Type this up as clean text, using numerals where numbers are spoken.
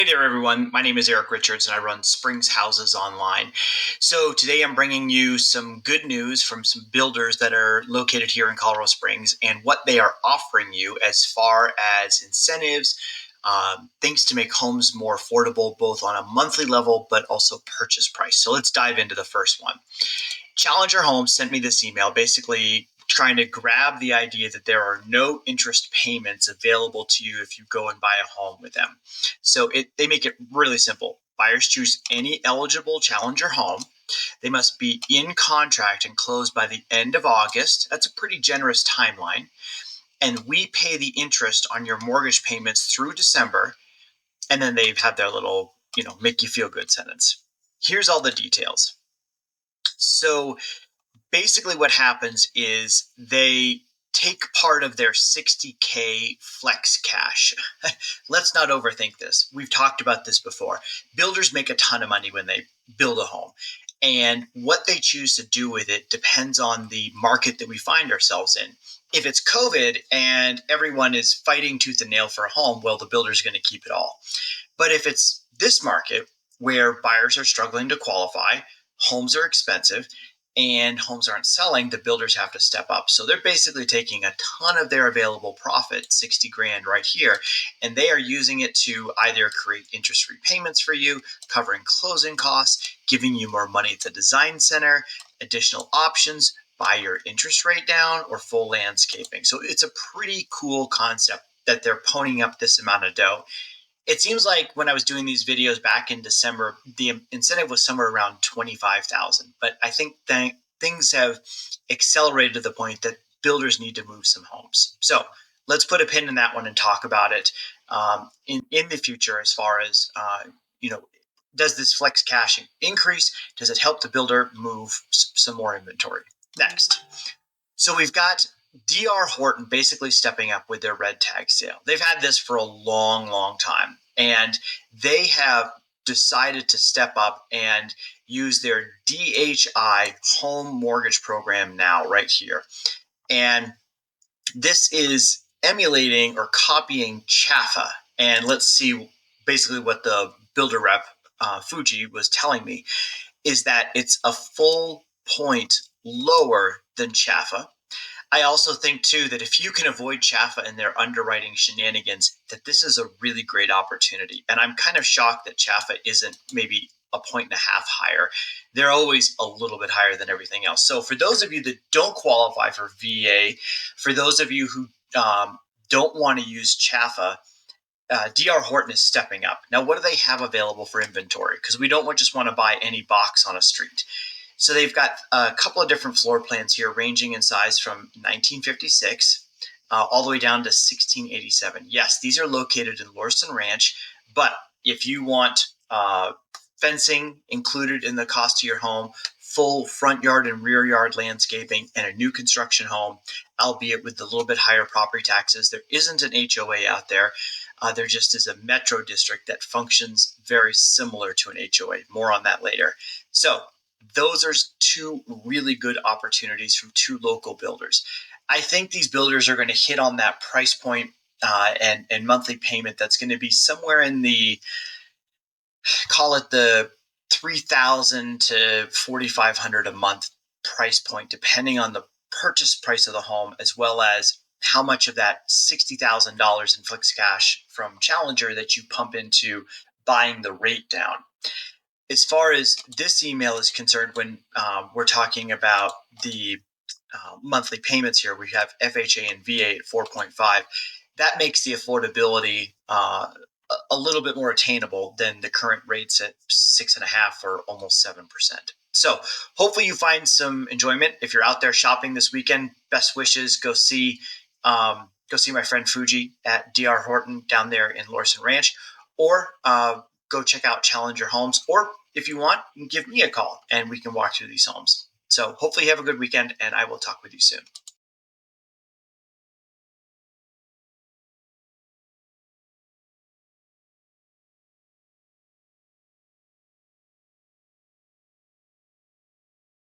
Hey there, everyone. My name is Eric Richards, and I run Springs Houses Online. So today I'm bringing you some good news from some builders that are located here in Colorado Springs and what they are offering you as far as incentives, things to make homes more affordable, both on a monthly level, but also purchase price. So let's dive into the first one. Challenger Homes sent me this email basically trying to grab the idea that there are no interest payments available to you if you go and buy a home with them. So they make it really simple. Buyers choose any eligible Challenger home. They must be in contract and close by the end of August. That's a pretty generous timeline. And we pay the interest on your mortgage payments through December. And then they have their little, make you feel good sentence. Here's all the details. So basically what happens is they take part of their 60K flex cash. Let's not overthink this. We've talked about this before. Builders make a ton of money when they build a home. And what they choose to do with it depends on the market that we find ourselves in. If it's COVID and everyone is fighting tooth and nail for a home, well, the builder's going to keep it all. But if it's this market where buyers are struggling to qualify, homes are expensive, and homes aren't selling, the builders have to step up. So they're basically taking a ton of their available profit, 60 grand right here, and they are using it to either create interest-free payments for you, covering closing costs, giving you more money at the design center, additional options, buy your interest rate down, or full landscaping. So it's a pretty cool concept that they're ponying up this amount of dough. It seems like when I was doing these videos back in December, the incentive was somewhere around 25,000. But I think things have accelerated to the point that builders need to move some homes. So let's put a pin in that one and talk about it in the future as far as, does this flex cash increase? Does it help the builder move some more inventory? Next. So we've got D.R. Horton basically stepping up with their red tag sale. They've had this for a long, long time, and they have decided to step up and use their DHI home mortgage program now right here. And this is emulating or copying CHFA. And let's see basically what the builder rep, Fuji, was telling me is that it's a full point lower than CHFA. I also think, too, that if you can avoid CHFA and their underwriting shenanigans, that this is a really great opportunity. And I'm kind of shocked that CHFA isn't maybe a point and a half higher. They're always a little bit higher than everything else. So for those of you that don't qualify for VA, for those of you who don't want to use CHFA, D.R. Horton is stepping up. Now, what do they have available for inventory? Because we don't just want to buy any box on a street. So they've got a couple of different floor plans here, ranging in size from 1956 all the way down to 1687. Yes, these are located in Lorson Ranch, but if you want fencing included in the cost of your home, full front yard and rear yard landscaping, and a new construction home, albeit with a little bit higher property taxes, there isn't an HOA out there. There just is a metro district that functions very similar to an HOA. More on that later. So those are two really good opportunities from two local builders. I think these builders are going to hit on that price point and monthly payment that's going to be somewhere in the, call it the 3,000 to 4,500 a month price point, depending on the purchase price of the home, as well as how much of that $60,000 in flex cash from Challenger that you pump into buying the rate down. As far as this email is concerned, when we're talking about the monthly payments here, we have FHA and VA at 4.5. That makes the affordability a little bit more attainable than the current rates at 6.5 or almost 7%. So hopefully you find some enjoyment. If you're out there shopping this weekend, best wishes. Go see my friend Fuji at D.R. Horton down there in Lorson Ranch, or go check out Challenger Homes, or if you want, give me a call and we can walk through these homes. So hopefully you have a good weekend, and I will talk with you soon.